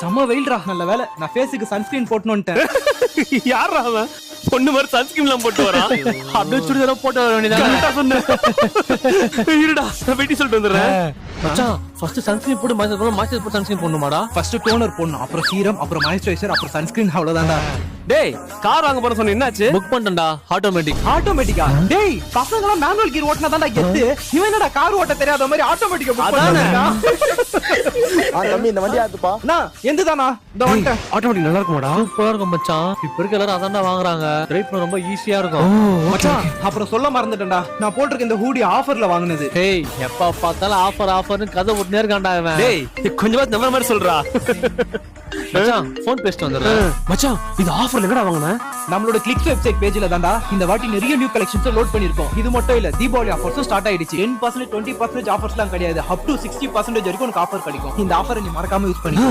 செம்ம வெயில்ரா. நல்ல வேலை நான் ஃபேஸுக்கு சன்ஸ்கிரீன் போட்டுன்னு வந்துட்டேன். யாரா அவன் பொண்ணு மாதிரி சன்ஸ்கிரீன் எல்லாம் போட்டு வரான்? அப்படியே சுடிதாரம் போட்டு வர வேண்டியதான். கரெக்டா சொன்னேன். இருடா நான் வெட்டி சொல்லிட்டு வந்துடுறேன். மச்சான் ஃபர்ஸ்ட் சன்ஸ்கிரீன் போட்டு மாய்ஸ்சரைசர் போட்டு சன்ஸ்கிரீன் போடணுமாடா? ஃபர்ஸ்ட் டோனர் போடணும், அப்புறம் சீரம், அப்புறம் மாய்ஸ்சரைசர், அப்புறம் சன்ஸ்கிரீன். அவ்வளவுதான்டா. டேய் கார் வாங்க போற சொன்ன என்னாச்சு? புக் பண்ணிட்டேன்டா ஆட்டோமேட்டிக். ஆட்டோமேட்டிக்கா? டேய் பசங்க எல்லாம் மேனுவல் கீர் ஓட்டினா தான்டா கெத்து. இவன் என்னடா கார் ஓட்ட தெரியாத மாதிரி ஆட்டோமேட்டிக்கா புக் பண்ணானே. தம்பி இந்த வண்டி ஆத்துப்பா. நான் எந்துதானா இந்த வந்துட்டேன். ஆட்டோமேட்டிக் நல்லா இருக்குமாடா? சூப்பரா இருக்கும் மச்சான். இப்ப இருக்க எல்லாரும் அதான்டா வாங்குறாங்க. டிரைவ் பண்ண ரொம்ப ஈஸியா இருக்கும். மச்சான் அப்புறம் சொல்ல மறந்துட்டேன்டா, நான் போட்டிருக்க இந்த ஹூடி ஆஃபர்ல வாங்குனது. டேய் எப்ப பார்த்தாலும் ஆஃபர்னு கதை விட்டுனே இருக்கான்டா இவன். டேய் கொஞ்சமா நம்ம மாதிரி சொல்றா. மச்சான் போன் பேசிட்டு வந்துடுறேன். மச்சான் இது ஆஃபர்ல எங்கடா வாங்குன? நம்மளோட கிளிக்ஸ் வெப்சைட் பேஜ்ல தான்டா இந்த வாட்டி நிறைய நியூ கலெக்ஷன்ஸ் லோட் பண்ணிருக்கோம். இது மட்டும் இல்ல, தீபாவளி ஆஃபர்ஸும் ஸ்டார்ட் ஆயிடுச்சு. 10% 20% ஆஃபர்ஸ்லாம் கிடையாது, அப் டு 60% வரைக்கும் உனக்கு ஆஃபர் கிடைக்கும். இந்த ஆஃபரை நீ மறக்காம யூஸ் பண்ணி